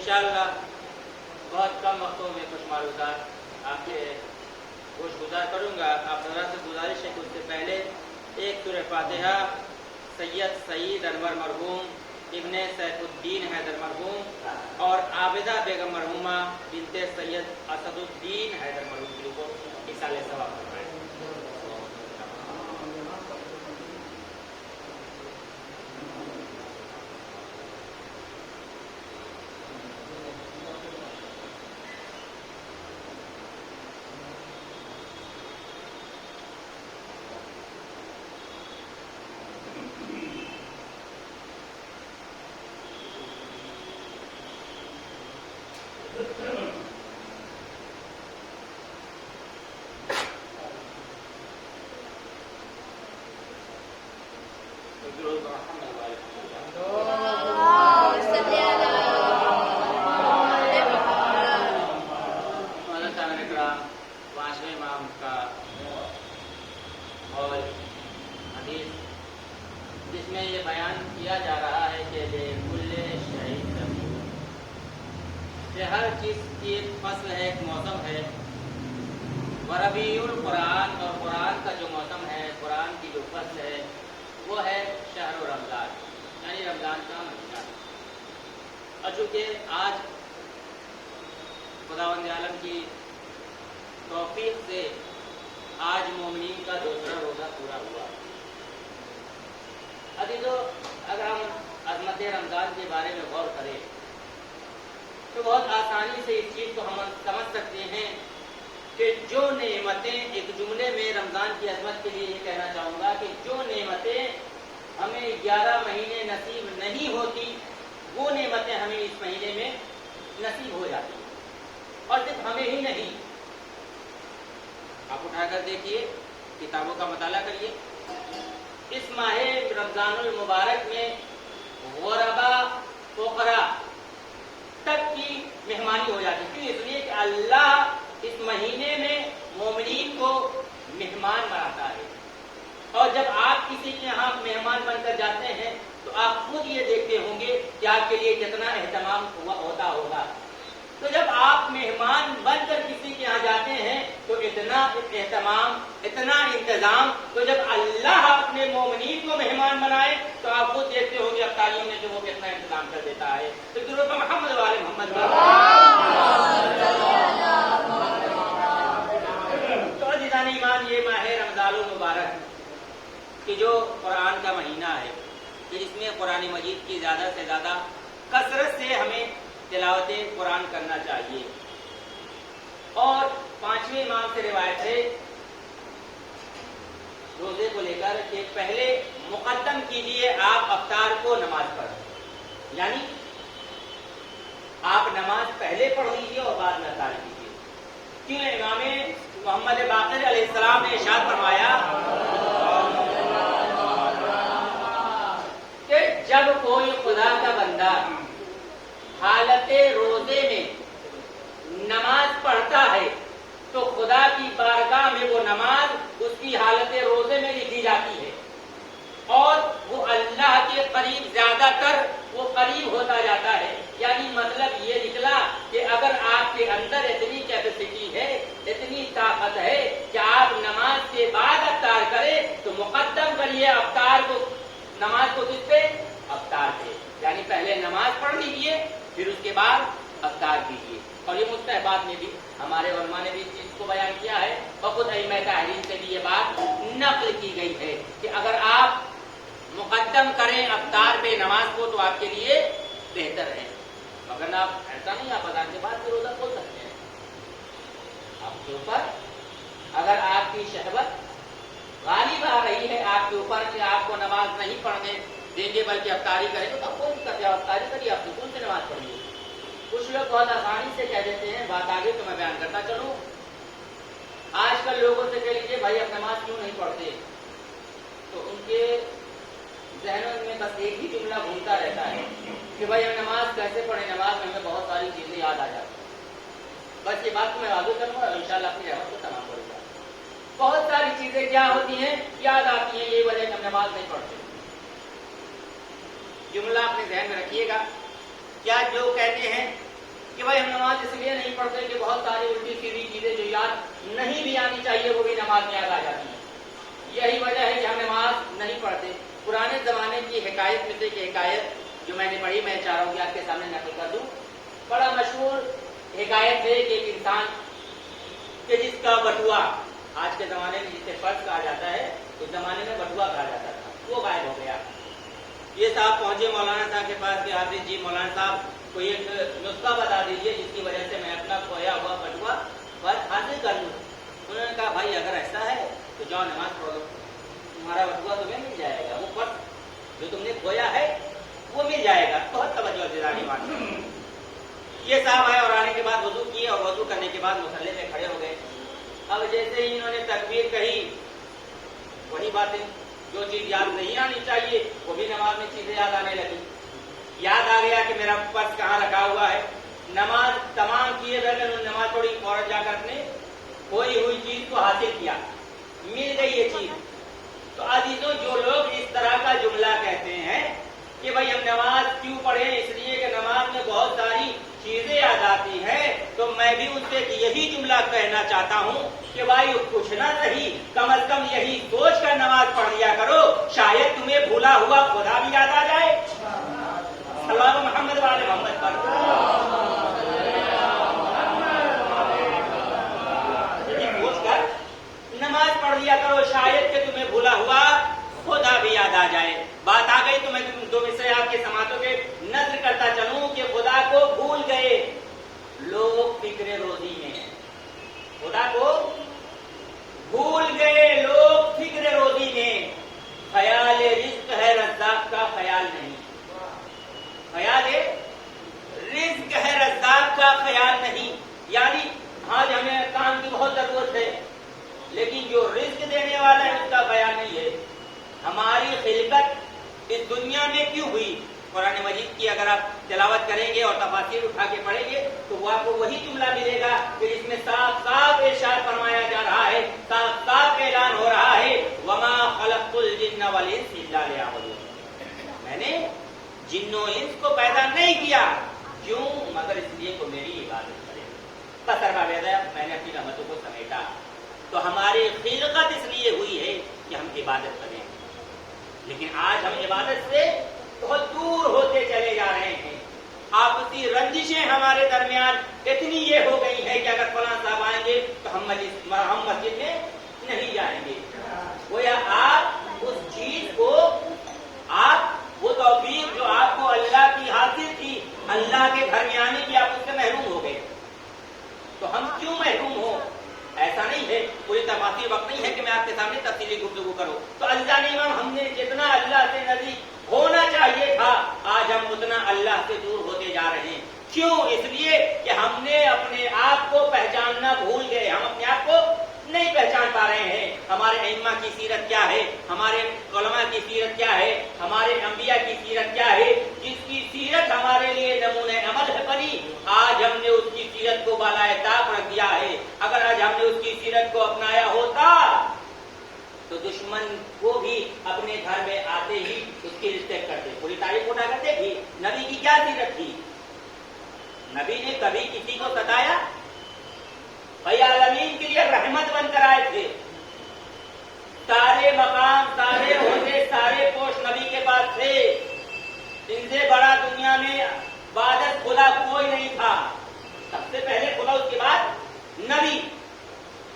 इंशाअल्लाह बहुत कम वक्तों में कुछ मालूमात आपके कुछ गुजार करूँगा। आप ज़रा से गुजारिश है कि उससे पहले एक सूरह फातिहा सैयद सईद अनवर मरहूम इब्ने सैफुद्दीन हैदर मरहूम और आबिदा बेगम मरहूमा बिनते सैयद असदुद्दीन हैदर मरहूम को इसाले सवाब करवाएं। जिसमें ये बयान किया जा रहा है कि बेकुल्ले शहीद ये हर चीज़ की एक फसल है, एक मौसम है। वरबीउल कुरान और कुरान का जो मौसम है, कुरान की जो फसल है वो है शहर रमज़ान, यानी रमज़ान का महीना। और चूँकि आज खुदावंद आलम की तौफीक से आज मोमिनीन का दूसरा रोज़ा पूरा हुआ। अभी तो अगर हम अज़मत रमज़ान के बारे में गौर करें तो बहुत आसानी से इस चीज़ को हम समझ सकते हैं कि जो नेमतें, एक जुमले में रमज़ान की अज़मत के लिए ये कहना चाहूँगा कि जो नेमतें हमें 11 महीने नसीब नहीं होती वो नेमतें हमें इस महीने में नसीब हो जाती हैं। और सिर्फ हमें ही नहीं, आप उठाकर देखिए, किताबों का मताला करिए। इस माह रमज़ानुल मुबारक में गुरबा फुकरा तक की मेहमानी हो जाती है। क्यों? इसलिए कि अल्लाह इस महीने में मोमिनीन को मेहमान बनाता है। और जब आप किसी के यहाँ मेहमान बनकर जाते हैं तो आप खुद ये देखते होंगे कि आपके लिए कितना एहतमाम होता होगा। तो जब आप मेहमान बनकर किसी के यहाँ जाते हैं तो इतना एहतमाम, इतना इंतजाम, तो जब अल्लाह अपने मोमिनीन को मेहमान बनाए तो आप खुद देखते होंगे अफ्तारियों में जो वो कितना इंतजाम कर देता है। तो दुरूद मोहम्मद वाले मोहम्मद। तो अज़ीज़ान ईमान, ये माह रमज़ानुल मुबारक कि जो कुरान का महीना है कि जिसमें कुरान मजीद की ज़्यादा से ज़्यादा कसरत से हमें तिलावत कुरान करना चाहिए। और 5वें इमाम से रिवायत है रोजे को लेकर कि पहले मुकद्दम कीजिए आप अफ्तार को नमाज पढ़, यानी आप नमाज पहले पढ़ लीजिए और बाद में अफ्तार कीजिए। क्यों? इमाम मोहम्मद बाक़िर अलैहिस्सलाम ने इरशाद फरमाया कि जब कोई खुदा का बंदा हालते रोजे में नमाज पढ़ता है तो खुदा की बारगाह में वो नमाज उसकी हालते रोजे में लिखी जाती है और वो अल्लाह के करीब ज्यादातर वो करीब होता जाता है। यानी मतलब ये निकला कि अगर आपके अंदर इतनी कैपेसिटी है, इतनी ताकत है कि आप नमाज के बाद अफ्तार करें तो मुकद्दम करिए अफ्तार को, नमाज को किस पे? अफ्तार पे। यानी पहले नमाज पढ़ लीजिए फिर उसके बाद अफ्तार कीजिए। और ये मुस्तहबात में भी हमारे उलमा ने भी इस चीज को बयान किया है और खुद अइम्मा तारीन से भी ये बात नक़ल की गई है कि अगर आप मुकद्दम करें अफ्तार पे नमाज को तो आपके लिए बेहतर है। अगर आप ऐसा नहीं, आप अज़ान के बाद भी रोजा खोल सकते हैं। आपके ऊपर अगर आपकी शहवत गालिब आ रही है आपके ऊपर कि आपको नमाज नहीं पढ़ने देंगे बल्कि अफ्तारी करेंगे तो कोई दिक्कत है, अफ्तारी करिए, आप सुकून से नमाज पढ़िए। कुछ लोग बहुत आसानी से कह देते हैं, बात आगे तो मैं बयान करता चलूं। आजकल लोगों से कह लीजिए भाई आप नमाज क्यों नहीं पढ़ते, तो उनके जहनों में बस एक ही जुमला घूमता रहता है कि भाई हम नमाज कैसे पढ़े, नमाज में हमें बहुत सारी चीजें याद आ जाती हैं। बस ये बात को मैं आगे करूंगा और इंशाल्लाह अपनी रहमत को तमाम करूंगा। बहुत सारी चीजें क्या होती हैं, याद आती हैं, ये वजह हम नमाज नहीं पढ़ते। जुमला अपने ध्यान में रखिएगा। क्या जो कहते हैं नमाज इसलिए नहीं पढ़ते कि बहुत सारी उल्टी सीधी चीजें जो याद नहीं भी आनी चाहिए वो भी नमाज में याद आ जाती है। यही वजह है कि हम नमाज नहीं पढ़ते। पुराने जमाने की हिकायत में से एक हिकायत जो मैंने पढ़ी, मैं चाह रहा हूँ कि आपके सामने नकल कर दूं। बड़ा मशहूर हिकायत है कि एक इंसान कि जिसका बटुआ, आज के जमाने में जिसे पर्स कहा जाता है, उस जमाने में बटुआ कहा जाता था, वो गायब हो गया। ये साहब पहुंचे मौलाना साहब के पास कि हाफिज जी, मौलाना साहब कोई एक नुस्खा बता दीजिए जिसकी वजह से मैं अपना खोया हुआ बटुआ पर हासिल कर लूँ। उन्होंने कहा भाई अगर ऐसा है तो जाओ नमाज पढ़ो, तुम्हारा बटुआ तुम्हें मिल जाएगा, वो पर्स जो तुमने खोया है वो मिल जाएगा। बहुत तवज्जो दिलानी बात। ये साहब आए और आने के बाद वजू किए और वजू करने के बाद मुसल्ले में खड़े हो गए। अब जैसे ही इन्होंने तकबीर कही, वही बातें जो चीज याद नहीं आनी चाहिए वो भी नमाज में चीजें याद आने लगी। याद आ गया कि मेरा पर्स कहाँ रखा हुआ है। नमाज तमाम किए बगैर उन्होंने नमाज पढ़ी, फौरन जाकर अपने खोई हुई चीज को हासिल किया, मिल गई ये चीज। तो अजीजों, जो लोग इस तरह का जुमला कहते हैं कि भाई हम नमाज क्यों पढ़े, इसलिए कि नमाज में बहुत सारी चीजें याद आती हैं, तो मैं भी उनसे यही जुमला कहना चाहता हूँ कि भाई कुछ ना सही, कम अज कम यही सोच कर नमाज पढ़ लिया करो, शायद तुम्हें भूला हुआ खुदा भी याद आ जाए। सल्लल्लाहु मोहम्मद वाले मोहम्मद पर सोच कर नमाज पढ़ लिया करो, शायद कि तुम्हें भूला हुआ खुदा भी याद आ जाए। बात आ गई तो मैं दो मिसरे आपके समातों के नजर करता चलूं कि खुदा को भूल गए लोग फिक्र रोजी में, खुदा को भूल गए लोग फिक्र रोजी में। ख्याल रिज्क है रज़्ज़ाक़ का ख्याल नहीं, ख्याल रिज्क है रज़्ज़ाक़ का ख्याल नहीं। यानी आज हमें काम की बहुत जरूरत है, लेकिन जो रिज्क देने वाला है उसका ख्याल नहीं है। हमारी खिलकत इस दुनिया में क्यों हुई? कुरान मजीद की अगर आप तिलावत करेंगे और तफासीर उठा के पढ़ेंगे तो वो आपको वही जुमला मिलेगा कि जिसमें साफ साफ इरशाद फरमाया जा रहा है, साफ साफ ऐलान हो रहा है, वमा खलक़्तुल जिन्न वल इंस इल्ला लियअबुदून। मैंने जिन्नो इंस को पैदा नहीं किया, क्यों? मगर इसलिए को मेरी इबादत करें। बस मैंने अपनी रहमतों को समेटा। तो हमारी खिलकत इसलिए हुई है कि हम इबादत करें, लेकिन आज हम इबादत से बहुत दूर होते चले जा रहे हैं। आपसी रंजिशें हमारे दरमियान इतनी ये हो गई है कि अगर फलां साहब आएंगे तो हम मस्जिद में नहीं जाएंगे। वो या आप उस चीज को, आप वो तौफीक जो आपको अल्लाह की हासिल थी, अल्लाह के घर में आने की, आप उससे महरूम हो गए। तो हम क्यों महरूम हो? ऐसा नहीं है, पूरी तफसीर वक्त नहीं है कि मैं आपके सामने तफसीली गुफ्तगू करूं। तो अल्लाह इमाम, हमने जितना अल्लाह से नजदीक होना चाहिए था, आज हम उतना अल्लाह से दूर होते जा रहे हैं। क्यों? इसलिए कि हमने अपने आप को पहचानना भूल गए। हम अपने आप को नहीं पहचान पा रहे हैं। हमारे अइम्मा की सीरत क्या है, हमारे उलमा की सीरत क्या है, हमारे अंबिया की सीरत क्या है, जिसकी सीरत हमारे लिए नमूने अमल है बनी, आज हमने उसकी सीरत को बालाए ताक रख दिया है। अगर आज हमने उसकी सीरत को अपनाया होता तो दुश्मन को भी अपने घर में आते ही उसकी रिस्पेक्ट करते, पूरी तारीफ उठा करते थी। नबी की क्या सीरत थी? नबी ने कभी किसी को सताया? भाई आलमीन के लिए रहमत बनकर आए थे। सारे मकाम, सारे ओहदे, सारे पोस्ट नबी के पास थे। इनसे बड़ा दुनिया में इबादत खुदा कोई नहीं था। सबसे पहले खुदा, उसके बाद नबी।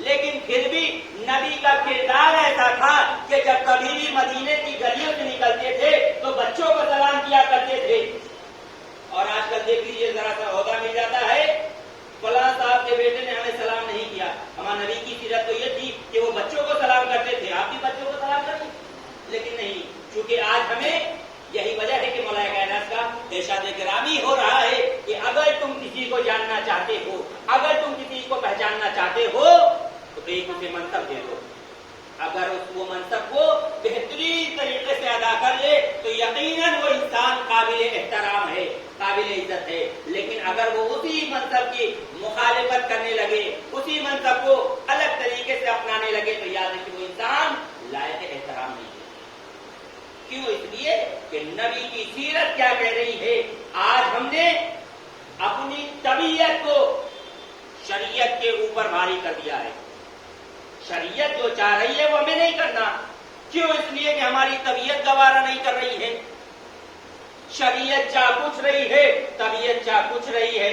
लेकिन फिर भी नबी का किरदार ऐसा था कि जब कभी भी मदीने की गलियों से निकलते थे तो बच्चों को सलाम किया करते थे। और आजकल देख लीजिए, जरा सा ओहदा मिल जाता है, फलां साहब के बेटे ने हमें सलाम नहीं किया। हमारे नबी की सीरत तो ये थी कि वो बच्चों को सलाम करते थे। आप भी बच्चों को सलाम करें, लेकिन नहीं, क्योंकि आज हमें यही वजह है कि मौलाए कायनात का इरशाद गिरामी हो रहा है कि अगर तुम किसी को जानना चाहते हो, अगर तुम किसी को पहचानना चाहते हो तो एक उसे मनसब दे दो। अगर वो मनसब को बेहतरीन तरीके से अदा कर ले तो यकीनन वो इंसान काबिल एहतराम है, काबिल इज्जत है। लेकिन अगर वो उसी मनसब की मुखालिफत करने लगे, उसी मनसब को अलग तरीके से अपनाने लगे, तो याद है कि वो इंसान लायक एहतराम नहीं है। क्यों? इसलिए कि नबी की सीरत क्या कह रही है। आज हमने अपनी اپنی طبیعت کو شریعت کے اوپر بھاری کر دیا ہے. شریعت جو چاہ رہی ہے وہ ہمیں نہیں کرنا. کیوں؟ اس لیے کہ ہماری طبیعت گوارا نہیں کر رہی ہے. شریعت چاہ کچھ رہی ہے، طبیعت چاہ کچھ رہی ہے.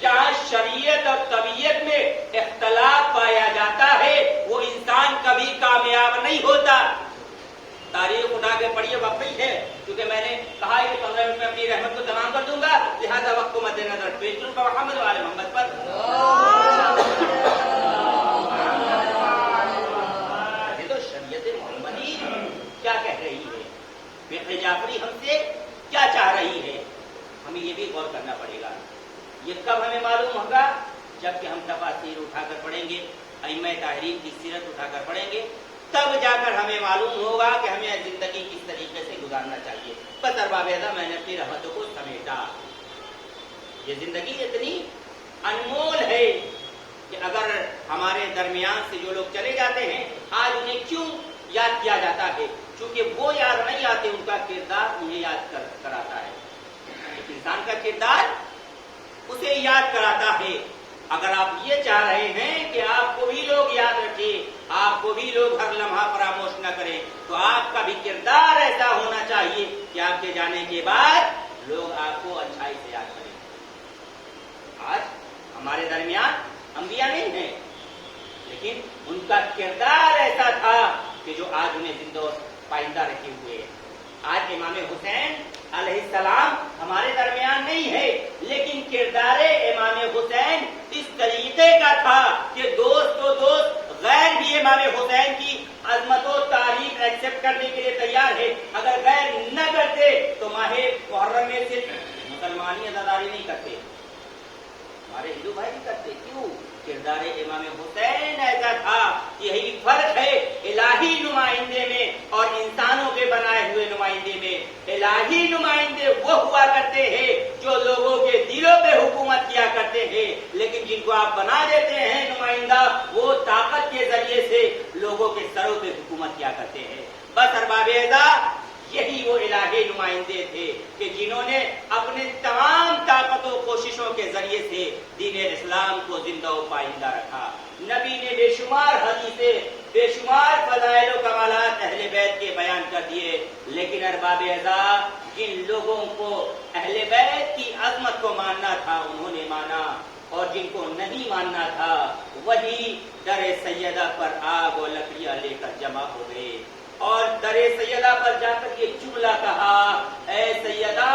جہاں شریعت اور طبیعت میں اختلاف پایا جاتا ہے وہ انسان کبھی کامیاب نہیں ہوتا. تاریخ اٹھا کے پڑھیے، وقت نہیں ہے کیونکہ میں نے کہا کہ 15 منٹ میں اپنی رحمت کو تمام کر دوں گا، لہذا وقت کو مد نظر پیش کروں گا محمد وآل محمد پر. یہ تو شریعت محمدی کیا کہہ رہی ہے، فقہ جعفری ہم سے کیا چاہ رہی ہے، ہمیں یہ بھی غور کرنا پڑے گا. یہ کب ہمیں معلوم ہوگا؟ جبکہ ہم تفاسیر اٹھا کر پڑھیں گے، ائمہ طاہرین کی سیرت اٹھا کر پڑھیں گے، تب جا کر ہمیں معلوم ہوگا کہ ہمیں زندگی کس طریقے سے گزارنا چاہیے. بس ارباب اعظم میں نے اپنی رحمتوں کو سمیٹا. یہ زندگی اتنی انمول ہے کہ اگر ہمارے درمیان سے جو لوگ چلے جاتے ہیں آج انہیں کیوں یاد کیا جاتا ہے؟ چونکہ وہ یاد نہیں آتے، ان کا کردار انہیں یاد کراتا ہے. ایک انسان کا کردار اسے یاد کراتا ہے. اگر آپ یہ چاہ رہے ہیں کہ آپ کو بھی لوگ یاد رکھیں، آپ کو بھی لوگ ہر لمحہ فراموش نہ کریں، تو آپ کا بھی کردار ایسا ہونا چاہیے کہ آپ کے جانے کے بعد لوگ آپ کو اچھائی سے یاد کریں. آج ہمارے درمیان انبیاء نہیں ہیں، لیکن ان کا کردار ایسا تھا کہ جو آج انہیں زندہ و پائندہ رکھے ہوئے. آج امام حسین علیہ السلام ہمارے درمیان نہیں ہے، لیکن کردار امام حسین اس طریقے کا تھا کہ دوست و دوست غیر بھی امام حسین کی عظمت و تعریف ایکسپٹ کرنے کے لیے تیار ہے. اگر غیر نہ کرتے تو ماہ محرم میں صرف مسلمانی عزاداری نہیں کرتے، ہمارے ہندو بھائی بھی کرتے. کیوں؟ کردار امام حسین ایسا تھا. یہی فرق ہے الہی نمائندے میں اور انسانوں کے بنائے ہوئے نمائندے میں. الہی نمائندے وہ ہوا کرتے ہیں جو لوگوں کے دلوں پہ حکومت کیا کرتے ہیں، لیکن جن کو آپ بنا دیتے ہیں نمائندہ، وہ طاقت کے ذریعے سے لوگوں کے سروں پہ حکومت کیا کرتے ہیں. بس ارباب اعزاز یہی وہ الہی نمائندے تھے کہ جنہوں نے اپنے تمام طاقت و کوششوں کے ذریعے سے دین اسلام کو زندہ و پائندہ رکھا. نبی نے بے شمار حدیثیں، بے شمار فضائل و کمالات اہل بیت کے بیان کر دیے، لیکن ارباب اعزاز جن لوگوں کو اہل بیت کی عظمت کو ماننا تھا انہوں نے مانا، اور جن کو نہیں ماننا تھا وہی در سیدہ پر آگ و لکڑیاں لے کر جمع ہو گئے اور در سیدہ پر جا کر یہ جملہ کہا، اے سیدہ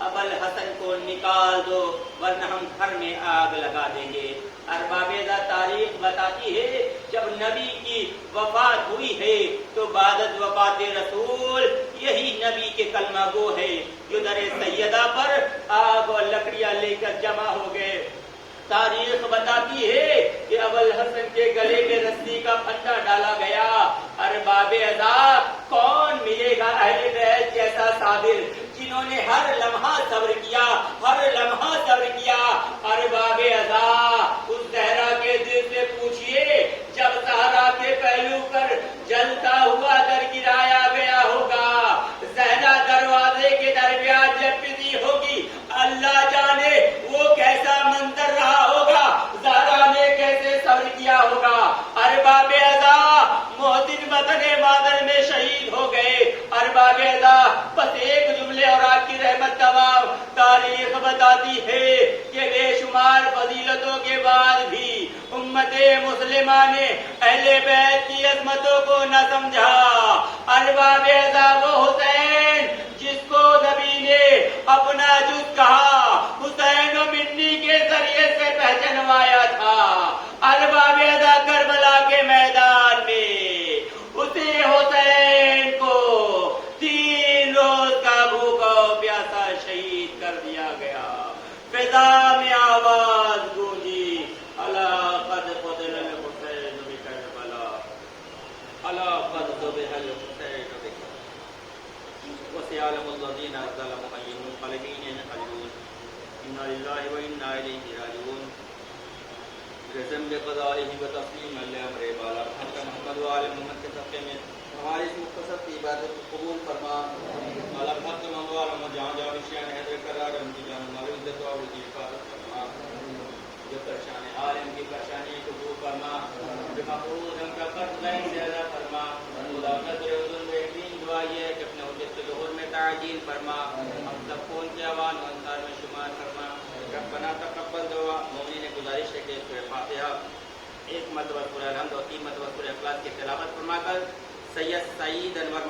ابو الحسن کو نکال دو ورنہ ہم گھر میں آگ لگا دیں گے. ارباب تاریخ بتاتی ہے جب نبی کی وفات ہوئی ہے تو بعد وفات رسول یہی نبی کے کلمہ گو ہے جو در سیدہ پر آگ اور لکڑیاں لے کر جمع ہو گئے. تاریخ بتاتی ہے کہ ابو الحسن کے گلے میں رسی کا پھندا ڈالا گیا. ارباب عذاب کون ملے گا اہل بیت جیسا صابر جنہوں نے ہر لمحہ صبر کیا، ہر لمحہ صبر کیا. ارباب عذاب اس زہرا کے دل سے پوچھئے جب زہرا کے پہلو پر جلتا ہوا در گرایا گیا ہوگا، زہرا دروازے کے درمیان جب پسی ہوگی، اللہ جانے وہ کیسا منظر رہا ہوگا، زہرا نے کیسے صبر کیا ہوگا. ارباب عذاب محسن وطن مادر میں شہید ہو گئے. ارباب عذاب بس ایک جملے اور آپ کی رحمت تمام. تاریخ بتاتی ہے کہ بے شمار فضیلتوں کے بعد بھی امت مسلمہ نے اہل بیت کی عظمتوں کو نہ سمجھا. ارباب عذاب و حسین جس کو نبی نے اپنا جز کہا، حسین و منی کے ذریعے سے پہچنوایا تھا. ارباب عذاب کربلا کے میدان میں اسی حسین کو 3 روز کا بھوکا پیاسا شہید کر دیا گیا. فضا میں آواز گونجی، الا قد قتل الحسین بکربلا، الا قد ذبح الحسین بکربلا وسيعلم الذين ظلموا أي منقلب ينقلبون إنا لله وإنا إليه راجعون. بذنب قضائه وتسليما لأمر بالا حق محمد وآل محمد کے صدقے میں ہماری اس مختصر کی عبادت کو قبول فرما. اعلی حق محمد وآل محمد جہاں جہاں شان حیدر قرار ان کی جان ہماری عزت و عزت کی حفاظت فرما. مقروض ہم کا قرض غیر سے ادا فرما خدا قدر حضور بہترین دعا یہ ہے کہ اپنے حجت کے ظہور میں تعجیل فرما ہم سب کو ان کے عوان و انصار میں شمار فرما ربنا تقبل دعا مومنین نے گزارش ہے کہ سورہ فاتحہ 1 مرتبہ سورہ الحمد اور 3 مرتبہ سورہ اخلاص کی تلاوت فرما کر سید سعید انور